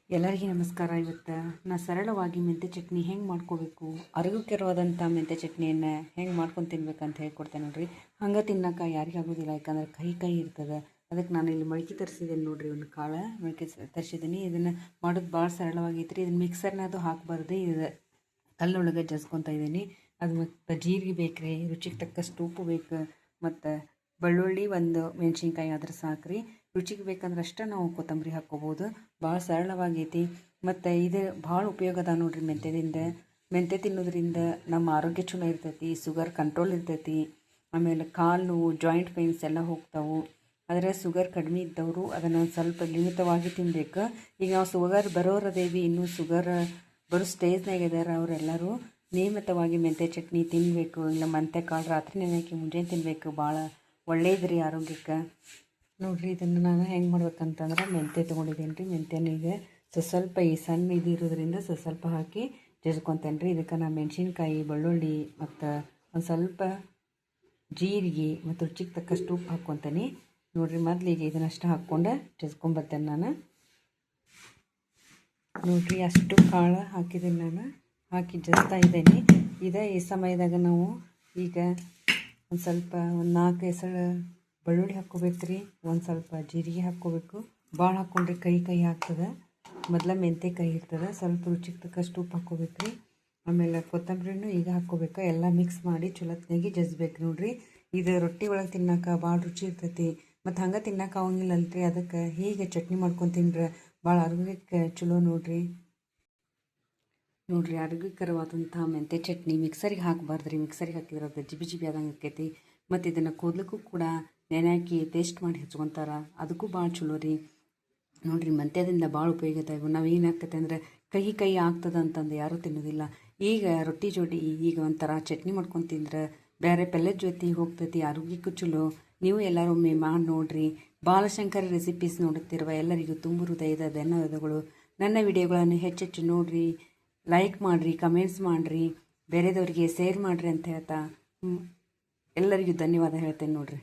ಎಲ್ಲರಿಗೂ ನಮಸ್ಕಾರ. ಇವತ್ತು ನಾ ಸರಳವಾಗಿ ಮೆಂತ್ಯ ಚಟ್ನಿ ಹೆಂಗೆ ಮಾಡ್ಕೋಬೇಕು, ಆರೋಗ್ಯಕರವಾದಂಥ ಮೆಂತ್ಯ ಚಟ್ನಿಯನ್ನು ಹೆಂಗೆ ಮಾಡ್ಕೊಂಡು ತಿನ್ಬೇಕಂತ ಹೇಳ್ಕೊಡ್ತೇನೆ ನೋಡಿರಿ. ಹಂಗೆ ತಿನ್ನೋಕೆ ಯಾರಿಗೂ ಆಗೋದಿಲ್ಲ, ಯಾಕಂದ್ರೆ ಕೈ ಇರ್ತದೆ. ಅದಕ್ಕೆ ನಾನು ಇಲ್ಲಿ ಮೊಳಕೆ ತರಿಸಿದ್ದೇನೆ ನೋಡಿರಿ, ಒಂದು ಕಾಳು ಮೊಳಕೆ ತರಿಸಿದ್ದೀನಿ. ಇದನ್ನು ಮಾಡೋದು ಭಾಳ ಸರಳವಾಗೈತೆ ರೀ. ಇದನ್ನು ಮಿಕ್ಸರ್ನಾದು ಹಾಕಬಾರ್ದು, ಇದು ಕಲ್ಲೊಳಗೆ ಜಜ್ಕೊತಾ ಇದ್ದೀನಿ. ಅದು ಮತ್ತು ಜೀರಿಗೆ ಬೇಕು ರೀ, ರುಚಿಗೆ ತಕ್ಕಷ್ಟು ಉಪ್ಪು ಬೇಕು, ಮತ್ತು ಬೆಳ್ಳುಳ್ಳಿ ಒಂದು ಮೆಣಸಿನ್ಕಾಯಿ ಆದ್ರೆ ಸಾಕು ರೀ. ರುಚಿಗೆ ಬೇಕಂದ್ರೆ ಅಷ್ಟೇ ನಾವು ಕೊತ್ತಂಬರಿ ಹಾಕ್ಕೋಬೋದು. ಭಾಳ ಸರಳವಾಗೈತಿ ಮತ್ತು ಇದು ಭಾಳ ಉಪಯೋಗ ಅದ ನೋಡ್ರಿ. ಮೆಂತ್ಯ ತಿನ್ನೋದ್ರಿಂದ ನಮ್ಮ ಆರೋಗ್ಯ ಚಲೋ ಇರ್ತೈತಿ, ಶುಗರ್ ಕಂಟ್ರೋಲ್ ಇರ್ತೈತಿ. ಆಮೇಲೆ ಕಾಲು ನೋವು, ಜಾಯಿಂಟ್ ಪೇನ್ಸ್ ಎಲ್ಲ ಹೋಗ್ತಾವೆ. ಆದರೆ ಶುಗರ್ ಕಡಿಮೆ ಇದ್ದವರು ಅದನ್ನು ಸ್ವಲ್ಪ ಲಿಮಿತವಾಗಿ ತಿನ್ನಬೇಕು. ಈಗ ನಾವು ಶುಗರ್ ಬರೋರದೇವಿ, ಇನ್ನೂ ಶುಗರ್ ಬರೋ ಸ್ಟೇಜ್ನಾಗ ಇದ್ದಾರೆ. ಅವರೆಲ್ಲರೂ ನಿಯಮಿತವಾಗಿ ಮೆಂತ್ಯ ಚಟ್ನಿ ತಿನ್ನಬೇಕು. ಇಲ್ಲ ಮೆಂತ್ಯ ಕಾಳು ರಾತ್ರಿ ನೆನೆಹಾಕಿ ಮುಂಜಾನೆ ತಿನ್ನಬೇಕು. ಭಾಳ ಒಳ್ಳೇದು ರೀ ಆರೋಗ್ಯಕ್ಕೆ. ನೋಡಿರಿ, ಇದನ್ನು ನಾನು ಹೆಂಗೆ ಮಾಡ್ಬೇಕಂತಂದ್ರೆ ಮೆಂತ್ಯ ತೊಗೊಂಡಿದ್ದೀನಿ ರೀ. ಮೆಂತ್ಯನಿಗೆ ಸ್ವಲ್ಪ ಈ ಸಣ್ಣ ಇದು ಇರೋದ್ರಿಂದ ಸ್ವಲ್ಪ ಹಾಕಿ ಜಜ್ಕೊತೇನೆ ರೀ. ಇದಕ್ಕೆ ನಾನು ಮೆಣಸಿನ್ಕಾಯಿ, ಬೆಳ್ಳುಳ್ಳಿ ಮತ್ತು ಒಂದು ಸ್ವಲ್ಪ ಜೀರಿಗೆ ಮತ್ತು ರುಚಿಗೆ ತಕ್ಕಷ್ಟು ಉಪ್ಪು ಹಾಕ್ಕೊತೀನಿ ನೋಡಿರಿ. ಮೊದಲಿಗೆ ಇದನ್ನಷ್ಟು ಹಾಕ್ಕೊಂಡು ಜಜ್ಕೊಂಬರ್ತೇನೆ ನಾನು. ನೋಡಿರಿ, ಅಷ್ಟು ಕಾಳು ಹಾಕಿದ್ದೀನಿ ನಾನು, ಹಾಕಿ ಜಜ್ತಾ ಇದ್ದೇನೆ. ಈ ಸಮಯದಾಗ ನಾವು ಈಗ ಒಂದು ಸ್ವಲ್ಪ 4 ಎಸಳು ಬೆಳ್ಳುಳ್ಳಿ ಹಾಕ್ಕೋಬೇಕು ರೀ. ಒಂದು ಸ್ವಲ್ಪ ಜೀರಿಗೆ ಹಾಕ್ಕೋಬೇಕು. ಭಾಳ ಹಾಕ್ಕೊಂಡ್ರೆ ಕೈ ಆಗ್ತದೆ. ಮೊದಲ ಮೆಂತ್ಯ ಕೈ ಇರ್ತದೆ. ಸ್ವಲ್ಪ ರುಚಿಗೆ ತಕ್ಕಷ್ಟು ಉಪ್ಪು ಹಾಕ್ಕೋಬೇಕು ರೀ. ಆಮೇಲೆ ಕೊತ್ತಂಬರಿನೂ ಈಗ ಹಾಕ್ಕೋಬೇಕು. ಎಲ್ಲ ಮಿಕ್ಸ್ ಮಾಡಿ ಚಲೋತ್ನಾಗಿ ಜಜ್ಬೇಕು ನೋಡಿರಿ. ಇದು ರೊಟ್ಟಿ ಒಳಗೆ ತಿನ್ನೋಕೆ ಭಾಳ ರುಚಿ ಇರ್ತೈತಿ. ಮತ್ತು ಹಂಗೆ ತಿನ್ನೋಕೆ ಆಗಂಗಿಲ್ಲಲ್ರಿ. ಅದಕ್ಕೆ ಹೀಗೆ ಚಟ್ನಿ ಮಾಡ್ಕೊಂಡು ತಿಂದ್ರೆ ಭಾಳ ಆರೋಗ್ಯಕ್ಕೆ ಚಲೋ ನೋಡಿರಿ. ಆರೋಗ್ಯಕರವಾದಂಥ ಮೆಂತ್ಯ ಚಟ್ನಿ ಮಿಕ್ಸರಿಗೆ ಹಾಕಬಾರ್ದು ರೀ. ಮಿಕ್ಸರಿಗೆ ಹಾಕಿದ್ರೆ ಗಜ್ಜಿ ಆದಂಗೆ ಆಕೈತಿ. ಮತ್ತು ಇದನ್ನು ಕೂದಲಕ್ಕೂ ಕೂಡ ನೆನೆಹಾಕಿ ಪೇಸ್ಟ್ ಮಾಡಿ ಹಚ್ಕೊತಾರೆ, ಅದಕ್ಕೂ ಭಾಳ ಚಲೋ ರೀ. ನೋಡಿರಿ, ಮೆಂತ್ಯದಿಂದ ಭಾಳ ಉಪಯೋಗ ಇದ್ದಾವೆ. ನಾವು ಏನು ಆಗ್ತೈತೆ ಅಂದರೆ ಕೈ ಆಗ್ತದೆ ಅಂತಂದು ಯಾರೂ ತಿನ್ನೋದಿಲ್ಲ. ಈಗ ರೊಟ್ಟಿ ಜೋಡಿ ಈಗ ಒಂಥರ ಚಟ್ನಿ ಮಾಡ್ಕೊಂಡು ತಿಂದ್ರೆ ಬೇರೆ ಪಲ್ಯದ ಜೊತೆ ಹೋಗ್ತೈತಿ, ಆರೋಗ್ಯಕ್ಕೂ ಚಲೋ. ನೀವು ಎಲ್ಲರೊಮ್ಮೆ ಮಾಡಿ ನೋಡಿರಿ. ಬಾಲಶಂಕರಿ ರೆಸಿಪೀಸ್ ನೋಡುತ್ತಿರುವ ಎಲ್ಲರಿಗೂ ತುಂಬ ಹೃದಯದ ಧನ್ಯವಾದಗಳು. ನನ್ನ ವಿಡಿಯೋಗಳನ್ನು ಹೆಚ್ಚೆಚ್ಚು ನೋಡಿರಿ, ಲೈಕ್ ಮಾಡಿರಿ, ಕಮೆಂಟ್ಸ್ ಮಾಡಿರಿ, ಬೇರೆದವರಿಗೆ ಶೇರ್ ಮಾಡಿರಿ ಅಂತ ಹೇಳ್ತಾ ಎಲ್ಲರಿಗೂ ಧನ್ಯವಾದ ಹೇಳ್ತೇನೆ ನೋಡಿರಿ.